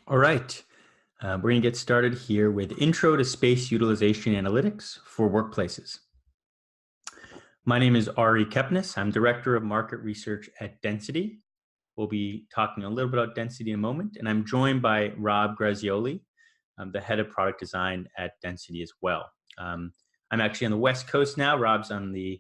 All right. We're going to get started here with Intro to Space Utilization Analytics for Workplaces. My name is Ari Kepnes. I'm Director of Market Research at Density. We'll be talking a little bit about Density in a moment, and I'm joined by Rob Grazioli, the Head of Product Design at Density as well. I'm actually on the West Coast now. Rob's on the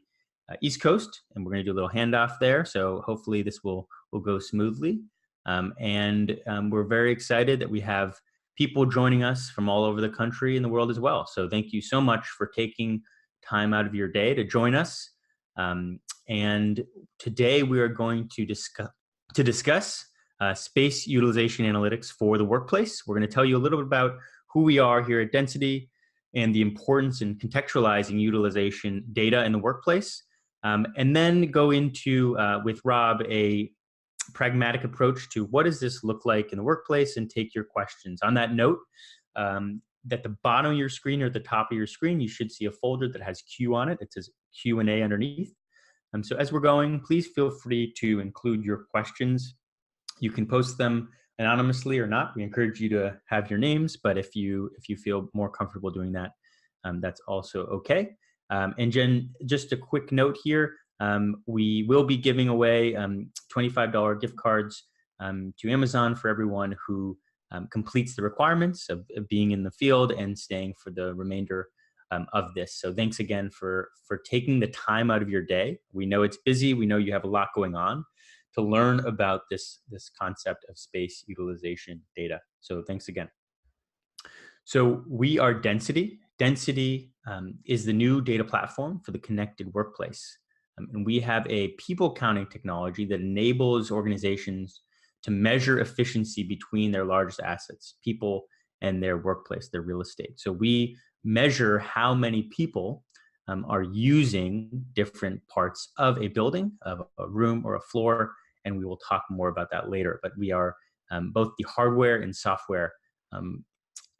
East Coast, and we're going to do a little handoff there, so hopefully this will go smoothly. We're very excited that we have people joining us from all over the country and the world as well. So thank you so much for taking time out of your day to join us. And today we are going to discuss space utilization analytics for the workplace. We're going to tell you a little bit about who we are here at Density and the importance in contextualizing utilization data in the workplace. And then go into, with Rob, a pragmatic approach to what does this look like in the workplace and take your questions. On that note, at the bottom of your screen or at the top of your screen, you should see a folder that has Q on it. It says Q&A underneath. So as we're going, please feel free to include your questions. You can post them anonymously or not. We encourage you to have your names, but if you feel more comfortable doing that, that's also okay. And Jen, just a quick note here. We will be giving away $25 gift cards to Amazon for everyone who completes the requirements of being in the field and staying for the remainder of this. So thanks again for taking the time out of your day. We know it's busy. We know you have a lot going on to learn about this concept of space utilization data. So thanks again. So we are Density. Density is the new data platform for the connected workplace. And we have a people counting technology that enables organizations to measure efficiency between their largest assets, people and their workplace, their real estate. So we measure how many people are using different parts of a building, of a room or a floor, and we will talk more about that later. But we are both the hardware and software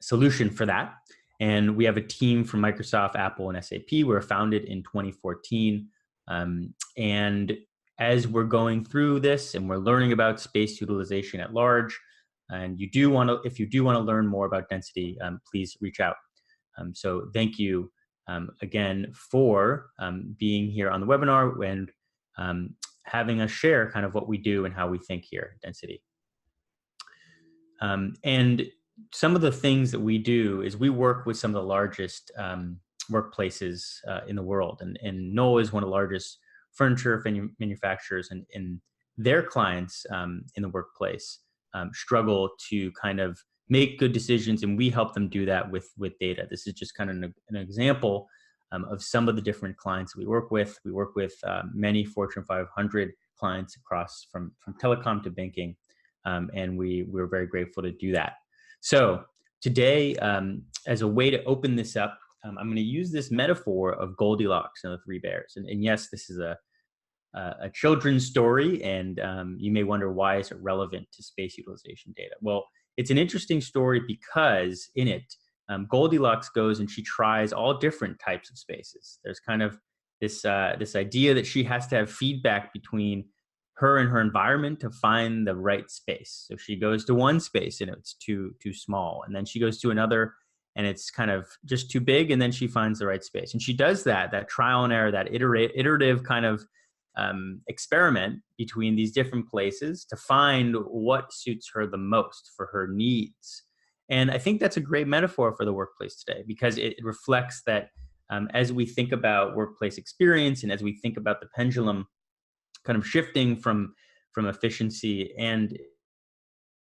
solution for that. And we have a team from Microsoft, Apple, and SAP. We were founded in 2014. And as we're going through this and we're learning about space utilization at large, and if you do want to learn more about Density, please reach out. So thank you again for being here on the webinar and having us share kind of what we do and how we think here at Density. And some of the things that we do is we work with some of the largest workplaces in the world. And Knoll is one of the largest furniture manufacturers, and their clients in the workplace struggle to kind of make good decisions, and we help them do that with data. This is just kind of an example of some of the different clients we work with. We work with many Fortune 500 clients across from telecom to banking, and we're very grateful to do that. So today, as a way to open this up, I'm going to use this metaphor of Goldilocks and the Three Bears. And yes, this is a children's story, and you may wonder, why is it relevant to space utilization data? Well, it's an interesting story because in it, Goldilocks goes and she tries all different types of spaces. There's kind of this idea that she has to have feedback between her and her environment to find the right space. So she goes to one space and it's too small, and then she goes to another and it's kind of just too big, and then she finds the right space. And she does that trial and error, that iterative kind of experiment between these different places to find what suits her the most for her needs. And I think that's a great metaphor for the workplace today, because it reflects that as we think about workplace experience and as we think about the pendulum kind of shifting from efficiency and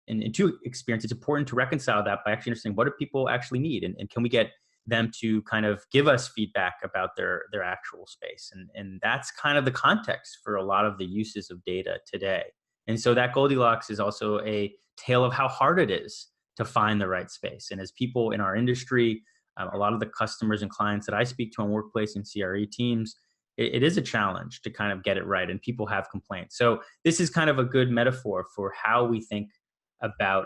into experience, it's important to reconcile that by actually understanding what do people actually need, and can we get them to kind of give us feedback about their actual space. And that's kind of the context for a lot of the uses of data today. And so that Goldilocks is also a tale of how hard it is to find the right space. And as people in our industry, a lot of the customers and clients that I speak to on workplace and CRE teams, it is a challenge to kind of get it right, and people have complaints. So this is kind of a good metaphor for how we think about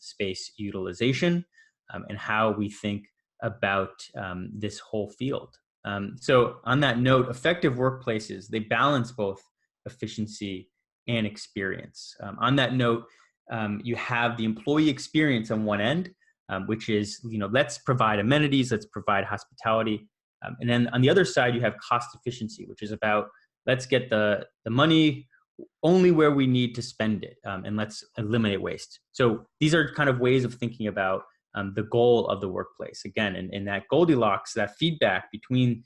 space utilization and how we think about this whole field. So on that note, effective workplaces, they balance both efficiency and experience. On that note, you have the employee experience on one end, which is, let's provide amenities, let's provide hospitality. And then on the other side, you have cost efficiency, which is about, let's get the money only where we need to spend it, and let's eliminate waste. So these are kind of ways of thinking about the goal of the workplace. Again, in that Goldilocks, that feedback between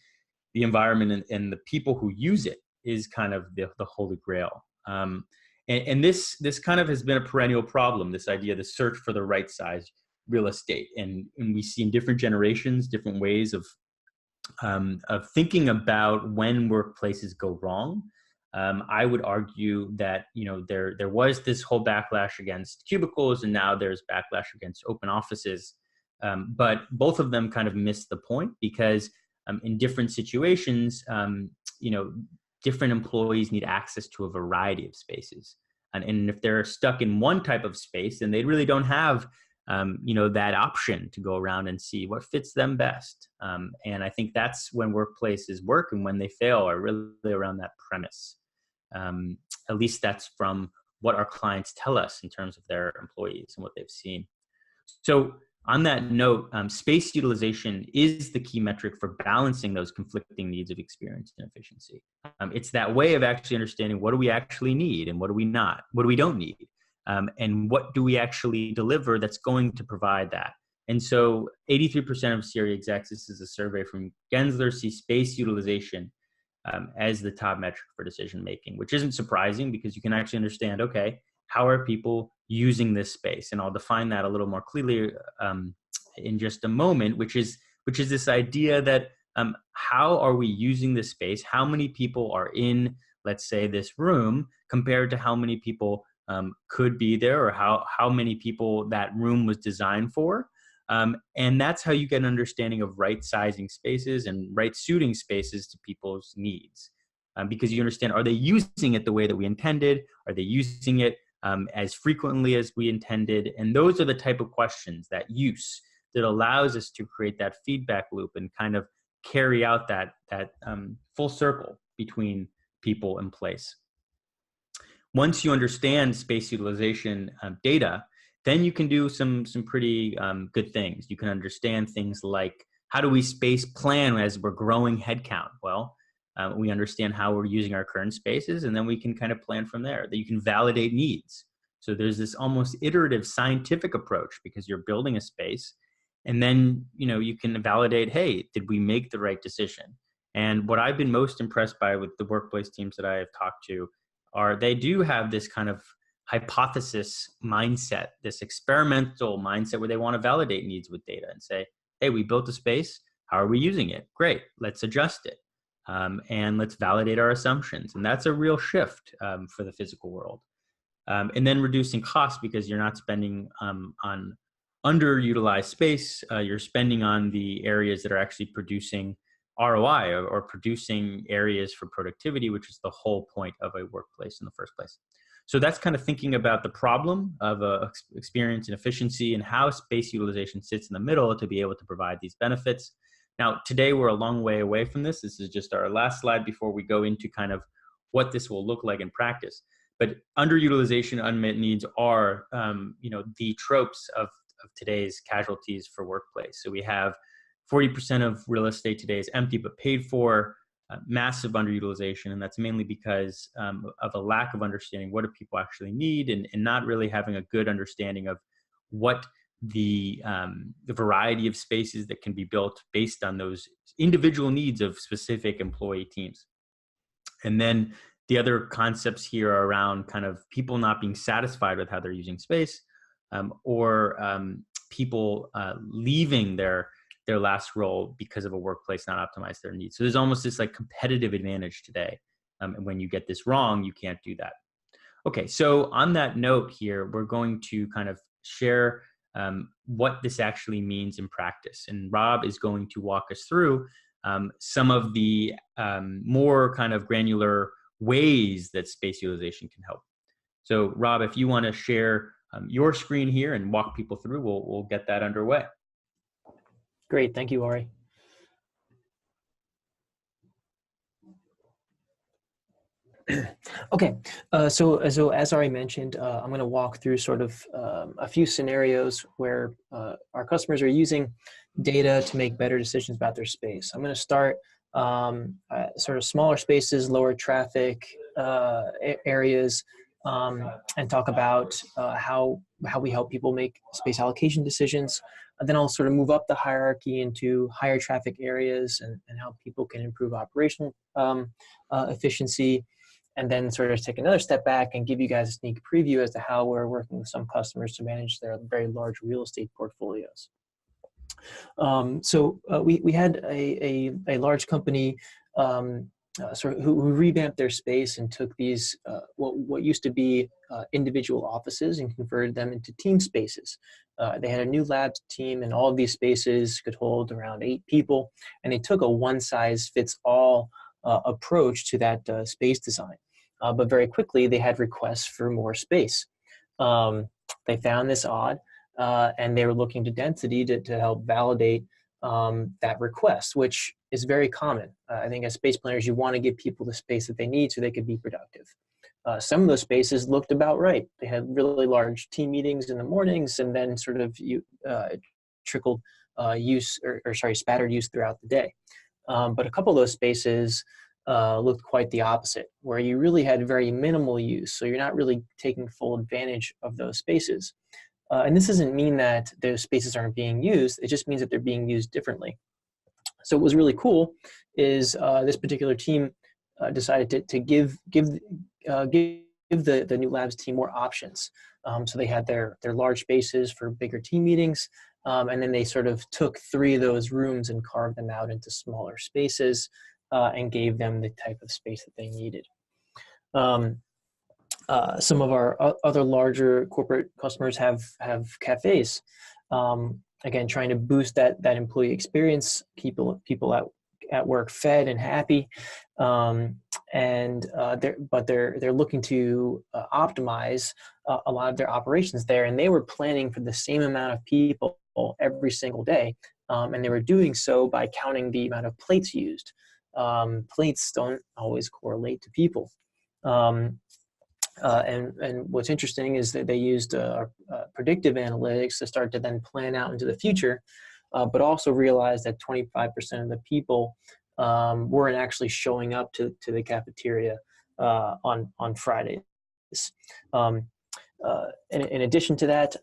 the environment and the people who use it is kind of the holy grail. And this kind of has been a perennial problem, this idea, the search for the right size real estate. And we see in different generations, different ways of thinking about when workplaces go wrong. I would argue that, there was this whole backlash against cubicles, and now there's backlash against open offices. But both of them kind of missed the point, because in different situations, different employees need access to a variety of spaces. And if they're stuck in one type of space, then they really don't have, that option to go around and see what fits them best. And I think that's when workplaces work, and when they fail are really around that premise. At least that's from what our clients tell us in terms of their employees and what they've seen. So on that note, space utilization is the key metric for balancing those conflicting needs of experience and efficiency. It's that way of actually understanding, what do we actually need and what do we don't need, and what do we actually deliver that's going to provide that. And so 83% of CRE execs, this is a survey from Gensler, see space utilization as the top metric for decision making, which isn't surprising, because you can actually understand, okay, how are people using this space? And I'll define that a little more clearly in just a moment, which is this idea that how are we using this space? How many people are in, let's say, this room, compared to how many people could be there, or how many people that room was designed for. And that's how you get an understanding of right sizing spaces and right suiting spaces to people's needs. Because you understand, are they using it the way that we intended? Are they using it as frequently as we intended? And those are the type of questions, that use, that allows us to create that feedback loop and kind of carry out that full circle between people and place. Once you understand space utilization data, then you can do some pretty good things. You can understand things like, how do we space plan as we're growing headcount? Well, we understand how we're using our current spaces, and then we can kind of plan from there. That you can validate needs. So there's this almost iterative scientific approach, because you're building a space, and then you can validate, hey, did we make the right decision? And what I've been most impressed by with the workplace teams that I have talked to are, they do have this kind of hypothesis mindset, this experimental mindset, where they want to validate needs with data and say, hey, we built a space, how are we using it? Great, let's adjust it. And let's validate our assumptions. And that's a real shift for the physical world. And then reducing costs, because you're not spending on underutilized space, you're spending on the areas that are actually producing ROI, or producing areas for productivity, which is the whole point of a workplace in the first place. So that's kind of thinking about the problem of experience and efficiency, and how space utilization sits in the middle to be able to provide these benefits. Now, today we're a long way away from this. This is just our last slide before we go into kind of what this will look like in practice. But underutilization, unmet needs are, the tropes of today's casualties for workplace. So we have 40% of real estate today is empty but paid for, massive underutilization. And that's mainly because of a lack of understanding, what do people actually need, and not really having a good understanding of what the variety of spaces that can be built based on those individual needs of specific employee teams. And then the other concepts here are around kind of people not being satisfied with how they're using space, or people leaving their last role because of a workplace not optimized their needs. So there's almost this like competitive advantage today. And when you get this wrong, you can't do that. Okay, so on that note here, we're going to kind of share what this actually means in practice. And Rob is going to walk us through some of the more kind of granular ways that space utilization can help. So Rob, if you want to share your screen here and walk people through, we'll get that underway. Great, thank you, Ari. Okay, so as already mentioned, I'm going to walk through sort of a few scenarios where our customers are using data to make better decisions about their space. I'm going to start sort of smaller spaces, lower traffic areas, and talk about how we help people make space allocation decisions. And then I'll sort of move up the hierarchy into higher traffic areas and how people can improve operational efficiency, and then sort of take another step back and give you guys a sneak preview as to how we're working with some customers to manage their very large real estate portfolios. We had a large company who revamped their space and took these what used to be individual offices and converted them into team spaces. They had a new labs team, and all of these spaces could hold around 8 people, and they took a one-size-fits-all approach to that space design. But very quickly, they had requests for more space. They found this odd, and they were looking to density to help validate that request, which is very common. I think as space planners, you want to give people the space that they need so they could be productive. Some of those spaces looked about right. They had really large team meetings in the mornings, and then sort of trickled spattered use throughout the day. But a couple of those spaces looked quite the opposite, where you really had very minimal use. So you're not really taking full advantage of those spaces. And this doesn't mean that those spaces aren't being used. It just means that they're being used differently. So what was really cool is this particular team decided to give the new labs team more options. So they had their large spaces for bigger team meetings, and then they sort of took 3 of those rooms and carved them out into smaller spaces and gave them the type of space that they needed. Some of our other larger corporate customers have cafes. Again, trying to boost that employee experience, people at work fed and happy, they're looking to optimize a lot of their operations there, and they were planning for the same amount of people every single day, and they were doing so by counting the amount of plates used. Plates don't always correlate to people. And what's interesting is that they used predictive analytics to start to then plan out into the future, but also realized that 25% of the people weren't actually showing up to the cafeteria on Fridays. In addition to that,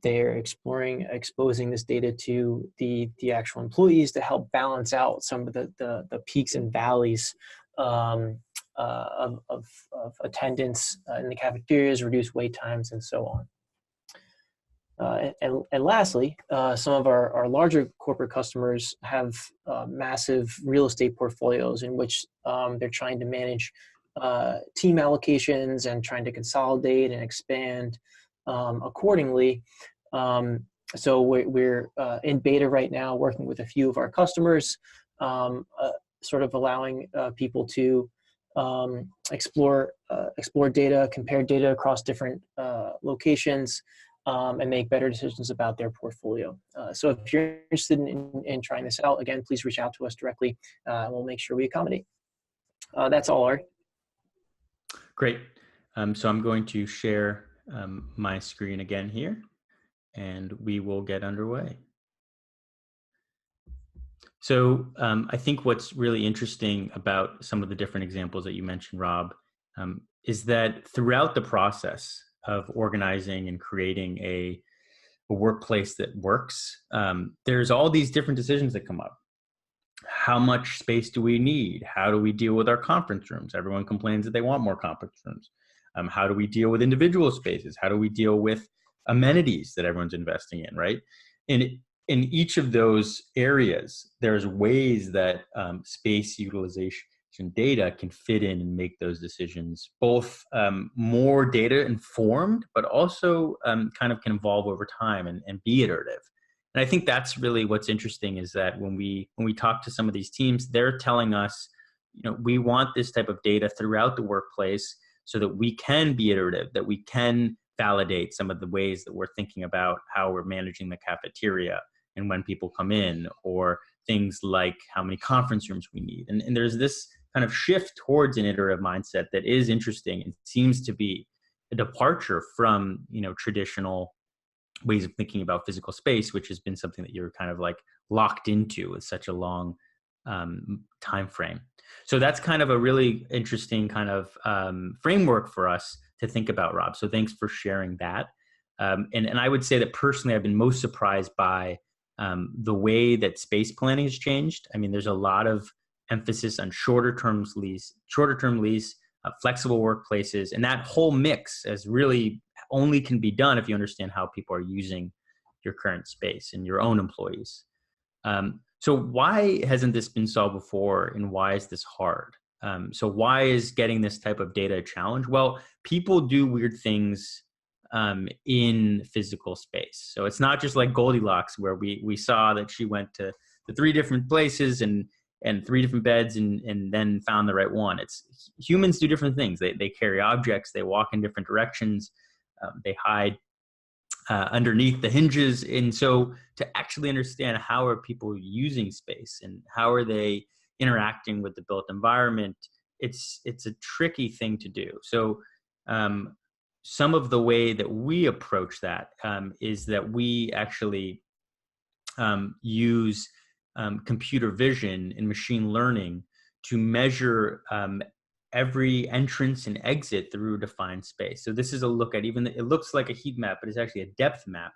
they're exposing this data to the actual employees to help balance out some of the peaks and valleys of attendance in the cafeterias, reduce wait times, and so on. And lastly, some of our larger corporate customers have massive real estate portfolios in which they're trying to manage team allocations and trying to consolidate and expand accordingly. So we're in beta right now, working with a few of our customers, sort of allowing people to explore data, compare data across different locations, and make better decisions about their portfolio. So if you're interested in trying this out, again, please reach out to us directly. We'll make sure we accommodate. That's all, Ari. Great. So I'm going to share my screen again here, and we will get underway. So I think what's really interesting about some of the different examples that you mentioned, Rob, is that throughout the process of organizing and creating a workplace that works, there's all these different decisions that come up. How much space do we need? How do we deal with our conference rooms? Everyone complains that they want more conference rooms. How do we deal with individual spaces? How do we deal with amenities that everyone's investing in, right? And in each of those areas, there's ways that space utilization data can fit in and make those decisions, both more data informed, but also kind of can evolve over time and be iterative. And I think that's really what's interesting, is that when we talk to some of these teams, they're telling us, we want this type of data throughout the workplace so that we can be iterative, that we can validate some of the ways that we're thinking about how we're managing the cafeteria and when people come in, or things like how many conference rooms we need. And there's this kind of shift towards an iterative mindset that is interesting and seems to be a departure from, traditional ways of thinking about physical space, which has been something that you're kind of like locked into with such a long time frame. So that's kind of a really interesting kind of framework for us to think about, Rob. So thanks for sharing that. And I would say that personally, I've been most surprised by the way that space planning has changed. I mean, there's a lot of emphasis on shorter term lease, flexible workplaces, and that whole mix is really only can be done if you understand how people are using your current space and your own employees. So why hasn't this been solved before, and why is this hard? So why is getting this type of data a challenge? Well, people do weird things in physical space. So it's not just like Goldilocks, where we saw that she went to the 3 different places and 3 different beds and then found the right one. It's humans do different things. They carry objects, they walk in different directions, they hide underneath the hinges. And so to actually understand how are people using space and how are they interacting with the built environment, it's a tricky thing to do. So some of the way that we approach that is that we actually use computer vision and machine learning to measure every entrance and exit through a defined space. So this is a look at it looks like a heat map, but it's actually a depth map,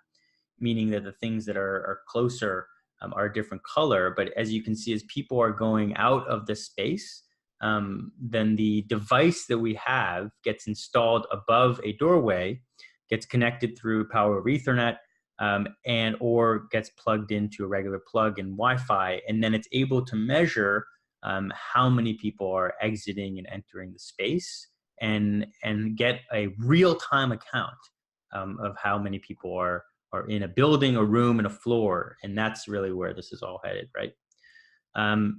meaning that the things that are closer are a different color. But as you can see, as people are going out of the space, then the device that we have gets installed above a doorway, gets connected through power over Ethernet, and or gets plugged into a regular plug in Wi-Fi, and then it's able to measure how many people are exiting and entering the space, and get a real-time account of how many people are in a building, a room, and a floor. And that's really where this is all headed, right?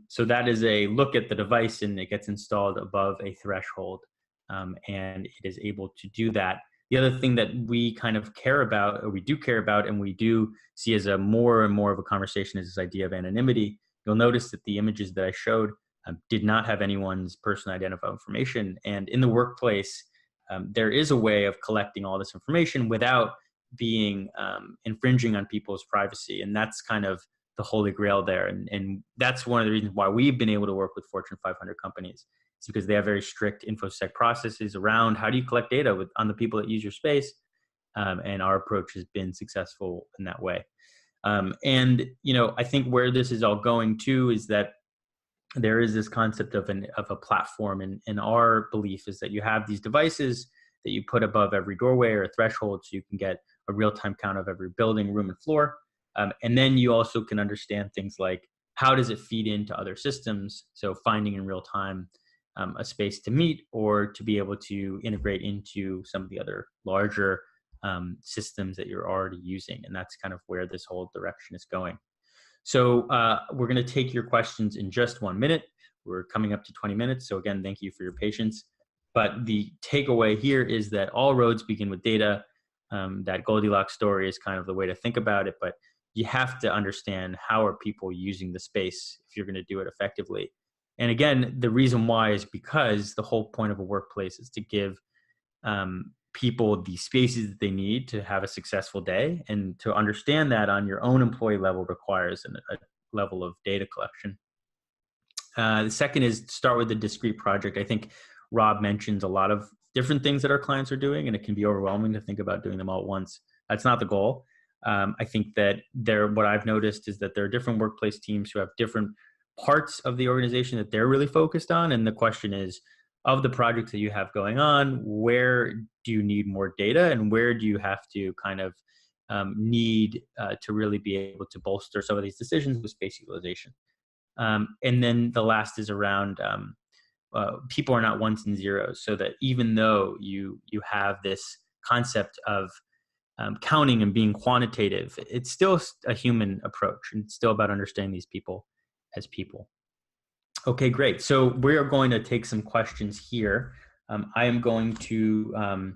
So that is a look at the device, and it gets installed above a threshold, and it is able to do that. The other thing that we kind of care about, or we do care about, and we do see as a more and more of a conversation, is this idea of anonymity. You'll notice that the images that I showed did not have anyone's personal identifiable information. And in the workplace, there is a way of collecting all this information without being infringing on people's privacy. And that's kind of the holy grail there. And that's one of the reasons why we've been able to work with Fortune 500 companies. It's because they have very strict InfoSec processes around how do you collect data on the people that use your space. And our approach has been successful in that way. And, I think where this is all going to is that there is this concept of a platform. And our belief is that you have these devices that you put above every doorway or threshold, so you can get a real-time count of every building, room, and floor. And then you also can understand things like, how does it feed into other systems? So finding in real time a space to meet, or to be able to integrate into some of the other larger systems that you're already using. And that's kind of where this whole direction is going. So we're going to take your questions in just 1 minute. We're coming up to 20 minutes. So again, thank you for your patience. But the takeaway here is that all roads begin with data. That Goldilocks story is kind of the way to think about it. But you have to understand, how are people using the space if you're going to do it effectively. And again, the reason why is because the whole point of a workplace is to give people the spaces that they need to have a successful day. And to understand that on your own employee level requires a level of data collection. The second is start with a discrete project. I think Rob mentions a lot of different things that our clients are doing, and it can be overwhelming to think about doing them all at once. That's not the goal. I think that what I've noticed is that there are different workplace teams who have different parts of the organization that they're really focused on. And the question is, of the projects that you have going on, where do you need more data, and where do you have to kind of need to really be able to bolster some of these decisions with space utilization? And then the last is around people are not ones and zeros, so that even though you have this concept of counting and being quantitative, it's still a human approach, and it's still about understanding these people as people. Okay, great. So we are going to take some questions here. I am going to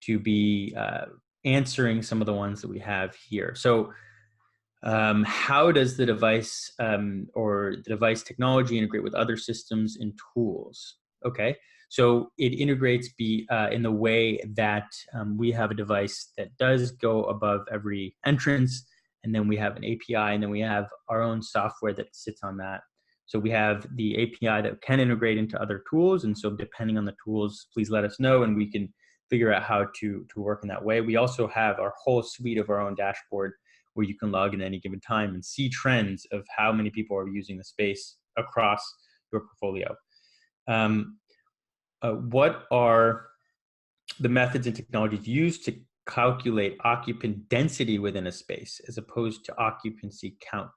be answering some of the ones that we have here. So How does the device or the device technology integrate with other systems and tools? Okay, so it integrates in the way that we have a device that does go above every entrance, and then we have an API, and then we have our own software that sits on that. So we have the API that can integrate into other tools, and so depending on the tools, please let us know, and we can figure out how to work in that way. We also have our whole suite of our own dashboard where you can log in at any given time and see trends of how many people are using the space across your portfolio. What are the methods and technologies used to calculate occupant density within a space as opposed to occupancy count?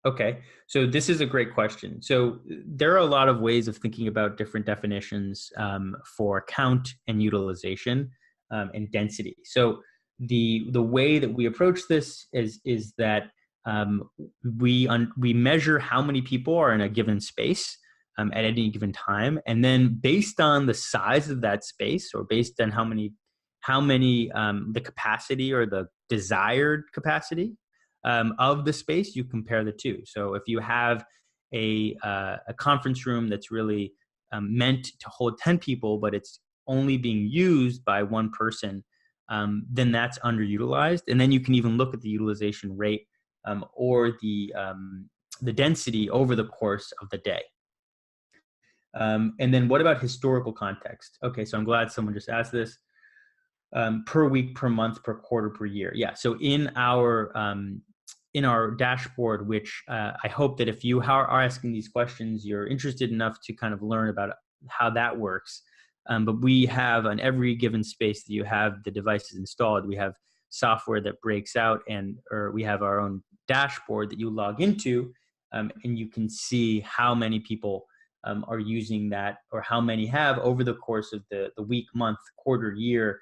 Okay, so this is a great question. So there are a lot of ways of thinking about different definitions for count and utilization and density. So the way that we approach this is that we measure how many people are in a given space at any given time, and then based on the size of that space, or based on how many the capacity or the desired capacity of the space, you compare the two. So if you have a conference room that's really meant to hold 10 people, but it's only being used by one person, then that's underutilized. And then you can even look at the utilization rate or the density over the course of the day. And then what about historical context? Okay, so I'm glad someone just asked this. Per week, per month, per quarter, per year. Yeah, so in our dashboard, which I hope that if you are asking these questions, you're interested enough to kind of learn about how that works. But we have on every given space that you have the devices installed, we have software that breaks out, or we have our own dashboard that you log into, and you can see how many people are using that, or how many have over the course of the week, month, quarter, year,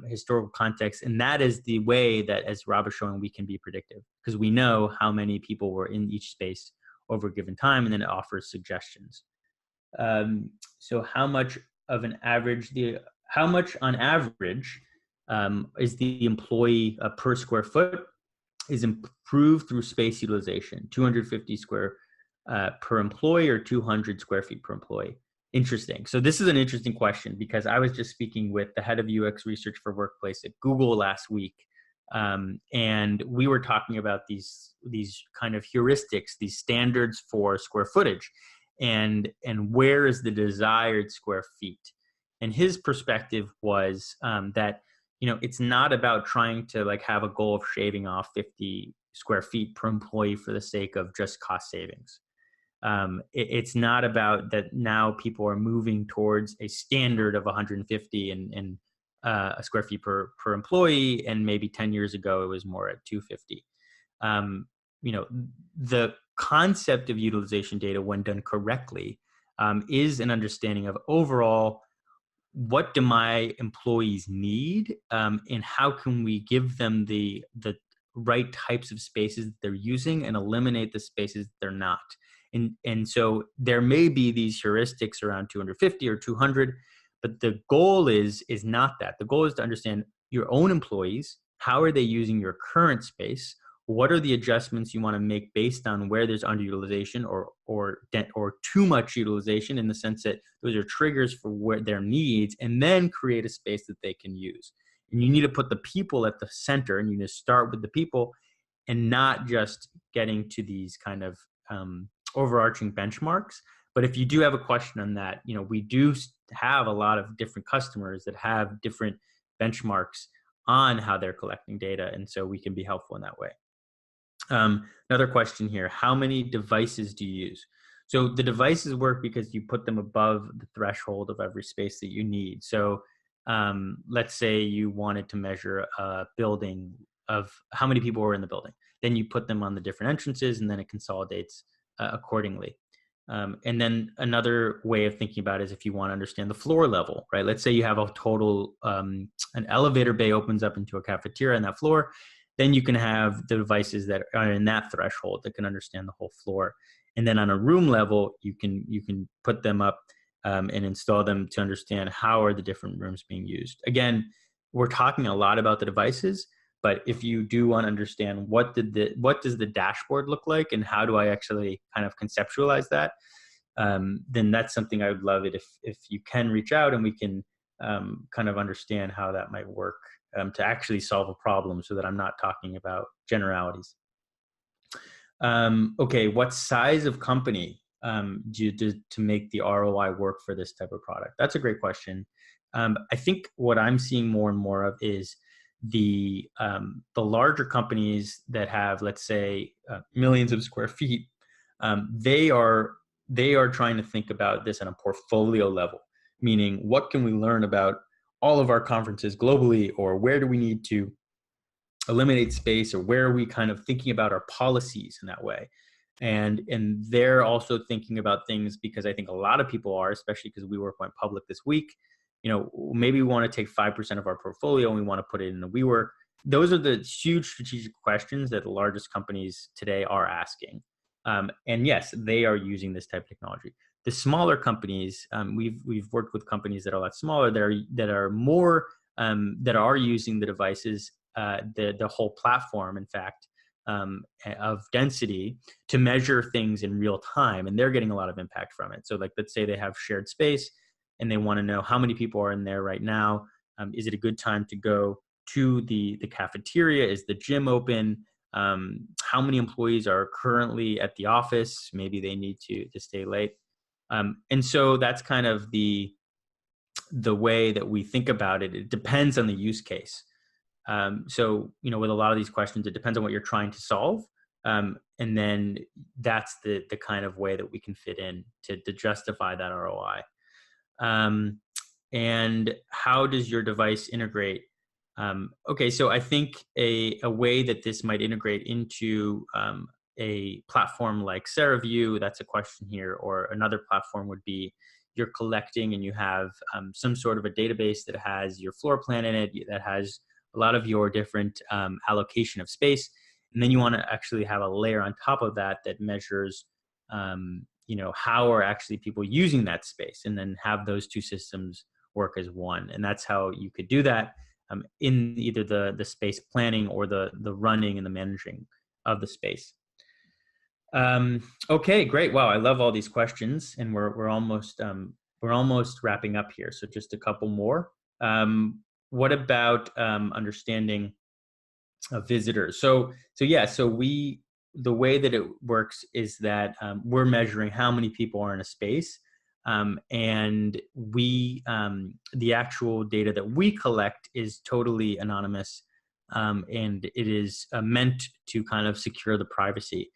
historical context. And that is the way that, as Rob is showing, we can be predictive, because we know how many people were in each space over a given time, and then it offers suggestions. So how much on average is the employee per square foot is improved through space utilization? 250 square per employee, or 200 square feet per employee? Interesting. So this is an interesting question, because I was just speaking with the head of UX research for workplace at Google last week. And we were talking about these kind of heuristics, these standards for square footage, and where is the desired square feet. And his perspective was that, it's not about trying to have a goal of shaving off 50 square feet per employee for the sake of just cost savings. It's not about that now people are moving towards a standard of 150 and a square feet per employee, and maybe 10 years ago it was more at 250. The concept of utilization data, when done correctly, is an understanding of overall, what do my employees need, and how can we give them the right types of spaces that they're using and eliminate the spaces that they're not. And so there may be these heuristics around 250 or 200, but the goal is not that. The goal is to understand your own employees. How are they using your current space? What are the adjustments you want to make based on where there's underutilization or too much utilization, in the sense that those are triggers for where their needs, and then create a space that they can use. And you need to put the people at the center, and you need to start with the people, and not just getting to these kind of overarching benchmarks. But if you do have a question on that, we do have a lot of different customers that have different benchmarks on how they're collecting data, and so we can be helpful in that way. Another question here: how many devices do you use? So the devices work because you put them above the threshold of every space that you need. So let's say you wanted to measure a building of how many people were in the building. Then you put them on the different entrances, and then it consolidates accordingly. And then another way of thinking about it is if you want to understand the floor level, right? Let's say you have a total, an elevator bay opens up into a cafeteria on that floor. Then you can have the devices that are in that threshold that can understand the whole floor. And then on a room level, you can put them up and install them to understand how are the different rooms being used. Again, we're talking a lot about the devices, But if you do want to understand what does the dashboard look like and how do I actually kind of conceptualize that, then that's something I would love it if you can reach out and we can kind of understand how that might work to actually solve a problem so that I'm not talking about generalities. Okay, what size of company do you do to make the ROI work for this type of product? That's a great question. I think what I'm seeing more and more of is the larger companies that have, let's say, millions of square feet. They are trying to think about this on a portfolio level, meaning what can we learn about all of our conferences globally, or where do we need to eliminate space, or where are we kind of thinking about our policies in that way. And they're also thinking about things, because I think a lot of people are, especially because WeWork went public this week, maybe we want to take 5% of our portfolio and we want to put it in a WeWork. Those are the huge strategic questions that the largest companies today are asking. And yes, they are using this type of technology. The smaller companies, we've worked with companies that are a lot smaller, that are more that are using the devices, the whole platform, in fact, of density to measure things in real time, and they're getting a lot of impact from it. So, like, let's say they have shared space, and they want to know how many people are in there right now. Is it a good time to go to the cafeteria? Is the gym open? How many employees are currently at the office? Maybe they need to stay late. And so that's kind of the way that we think about it. It depends on the use case. So, with a lot of these questions, it depends on what you're trying to solve. And then that's the kind of way that we can fit in to justify that ROI. And how does your device integrate? Okay, so I think a way that this might integrate into a platform like SaraView, that's a question here, or another platform would be you're collecting and you have some sort of a database that has your floor plan in it, that has a lot of your different allocation of space. And then you want to actually have a layer on top of that that measures, how are actually people using that space, and then have those two systems work as one. And that's how you could do that in either the space planning or the running and the managing of the space. Okay, great. Wow, I love all these questions, and we're almost wrapping up here. So just a couple more. What about understanding visitors? So the way that it works is that we're measuring how many people are in a space, and the actual data that we collect is totally anonymous, and it is meant to kind of secure the privacy.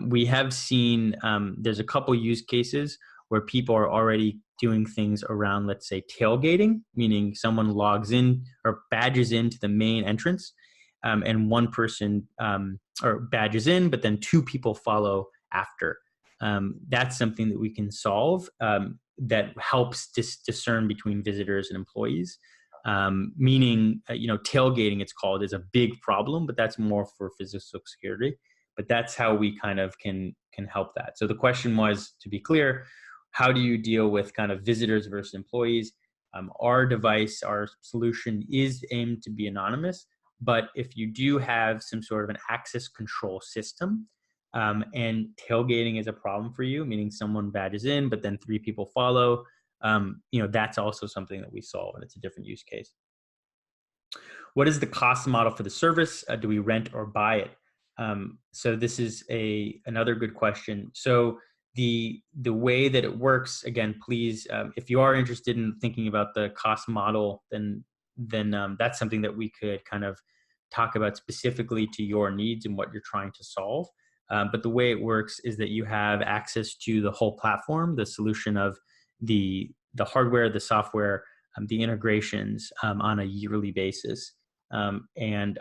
We have seen there's a couple use cases where people are already doing things around, let's say, tailgating, meaning someone logs in or badges into the main entrance, and one person or badges in, but then two people follow after. That's something that we can solve that helps discern between visitors and employees. Meaning, tailgating, it's called, is a big problem, but that's more for physical security. But that's how we kind of can help that. So the question was, to be clear, how do you deal with kind of visitors versus employees? Our device, our solution is aimed to be anonymous, but if you do have some sort of an access control system, and tailgating is a problem for you, meaning someone badges in, but then three people follow, that's also something that we solve, and it's a different use case. What is the cost model for the service? Do we rent or buy it? So this is another good question. So the way that it works, again, please, if you are interested in thinking about the cost model, then that's something that we could kind of talk about specifically to your needs and what you're trying to solve. But the way it works is that you have access to the whole platform, the solution of the hardware, the software, the integrations on a yearly basis, and in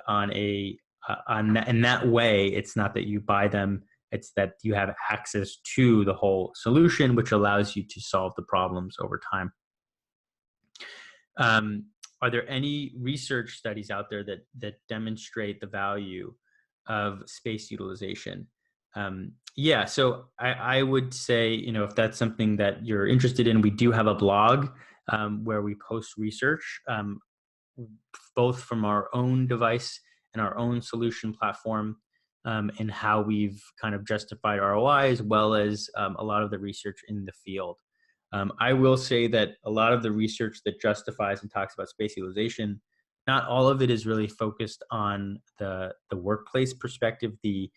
that way, it's not that you buy them, it's that you have access to the whole solution, which allows you to solve the problems over time. Are there any research studies out there that demonstrate the value of space utilization? Yeah, so I would say, if that's something that you're interested in, we do have a blog where we post research, both from our own device in our own solution platform, and how we've kind of justified ROI, as well as a lot of the research in the field. I will say that a lot of the research that justifies and talks about space utilization, not all of it is really focused on the workplace perspective, the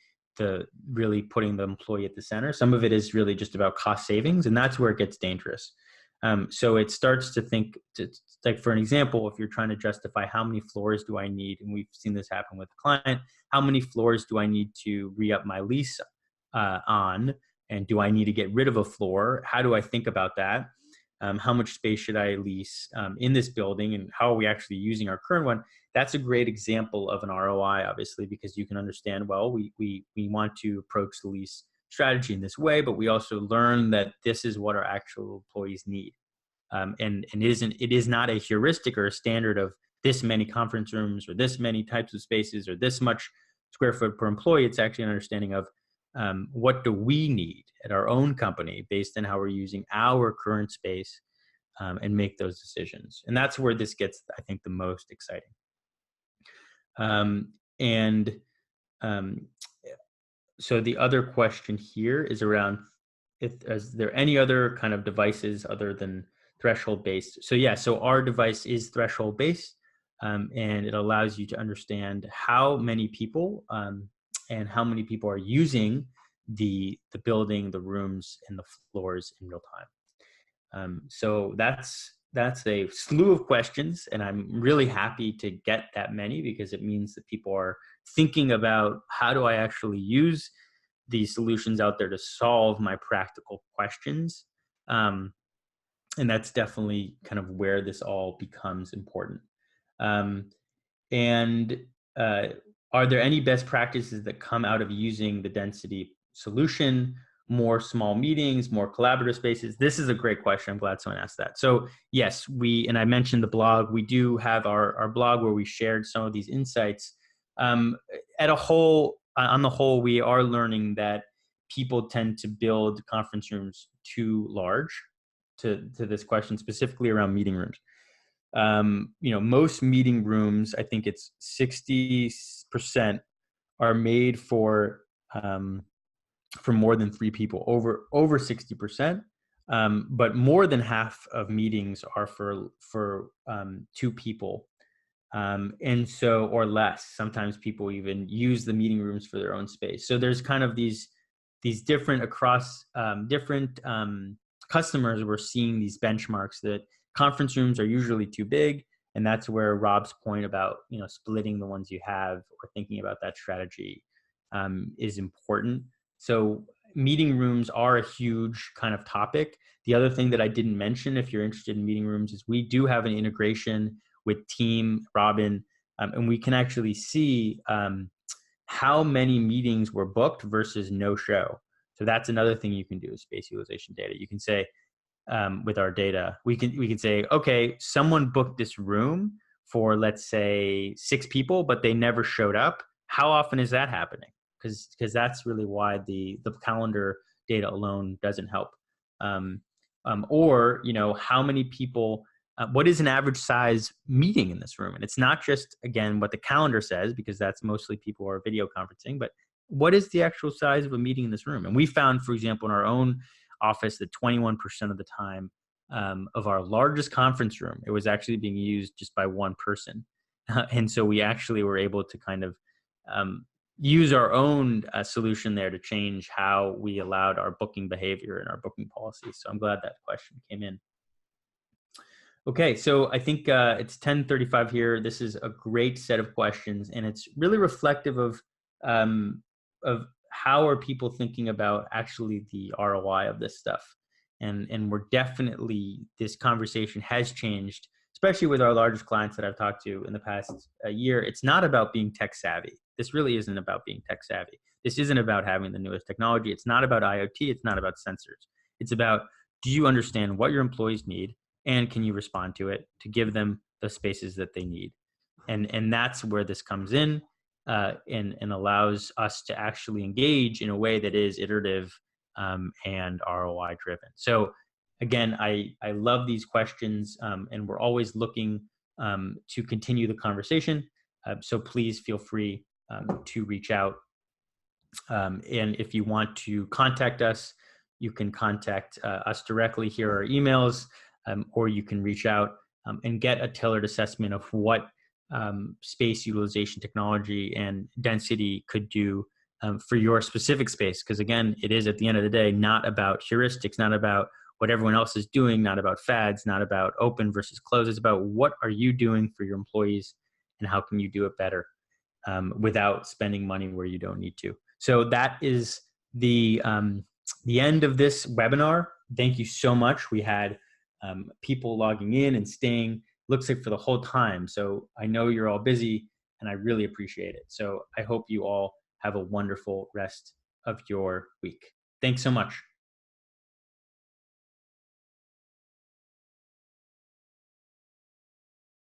really putting the employee at the center. Some of it is really just about cost savings, and that's where it gets dangerous. So it starts to think, like for an example, if you're trying to justify how many floors do I need, and we've seen this happen with a client, how many floors do I need to re-up my lease on, and do I need to get rid of a floor? How do I think about that? How much space should I lease in this building, and how are we actually using our current one? That's a great example of an ROI, obviously, because you can understand, well, we want to approach the lease strategy in this way, but we also learn that this is what our actual employees need. And it is not a heuristic or a standard of this many conference rooms or this many types of spaces or this much square foot per employee. It's actually an understanding of what do we need at our own company based on how we're using our current space, and make those decisions. And that's where this gets, I think, the most exciting. And so the other question here is around, is there any other kind of devices other than threshold based? So yeah, so our device is threshold based, and it allows you to understand how many people and how many people are using the building, the rooms, and the floors in real time. So that's a slew of questions, and I'm really happy to get that many, because it means that people are thinking about, how do I actually use these solutions out there to solve my practical questions? And that's definitely kind of where this all becomes important. And are there any best practices that come out of using the density solution? More small meetings, more collaborative spaces? This is a great question. I'm glad someone asked that. So yes, and I mentioned the blog. We do have our blog where we shared some of these insights. On the whole, we are learning that people tend to build conference rooms too large, to this question, specifically around meeting rooms. Most meeting rooms, I think it's 60%, are made for more than 3 people, over 60%. But more than half of meetings are for 2 people. And so, or less. Sometimes people even use the meeting rooms for their own space. So there's kind of these different across different customers. We're seeing these benchmarks that conference rooms are usually too big, and that's where Rob's point about splitting the ones you have, or thinking about that strategy, is important. So meeting rooms are a huge kind of topic. The other thing that I didn't mention, if you're interested in meeting rooms, is we do have an integration with Team Robin, and we can actually see how many meetings were booked versus no show. So that's another thing you can do with space utilization data. You can say, with our data, we can say, okay, someone booked this room for, let's say, 6 people, but they never showed up. How often is that happening? Because that's really why the calendar data alone doesn't help. Or how many people, what is an average size meeting in this room? And it's not just, again, what the calendar says, because that's mostly people who are video conferencing, but what is the actual size of a meeting in this room? And we found, for example, in our own office, that 21% of the time of our largest conference room, it was actually being used just by 1 person. And so we actually were able to kind of use our own solution there to change how we allowed our booking behavior and our booking policies. So I'm glad that question came in. Okay, so I think it's 10:35 here. This is a great set of questions, and it's really reflective of how are people thinking about actually the ROI of this stuff. And we're definitely, this conversation has changed, especially with our largest clients that I've talked to in the past year. It's not about being tech savvy. This really isn't about being tech savvy. This isn't about having the newest technology. It's not about IoT. It's not about sensors. It's about, do you understand what your employees need, and can you respond to it to give them the spaces that they need? And that's where this comes in, and allows us to actually engage in a way that is iterative and ROI driven. So again, I love these questions, and we're always looking to continue the conversation. So please feel free to reach out. And if you want to contact us, you can contact us directly. Here are emails, or you can reach out and get a tailored assessment of what space utilization technology and density could do for your specific space. Because again, it is at the end of the day not about heuristics, not about what everyone else is doing, not about fads, not about open versus closed. It's about what are you doing for your employees and how can you do it better without spending money where you don't need to. So that is the end of this webinar. Thank you so much. We had people logging in and staying, looks like for the whole time. So I know you're all busy and I really appreciate it. So I hope you all have a wonderful rest of your week. Thanks so much.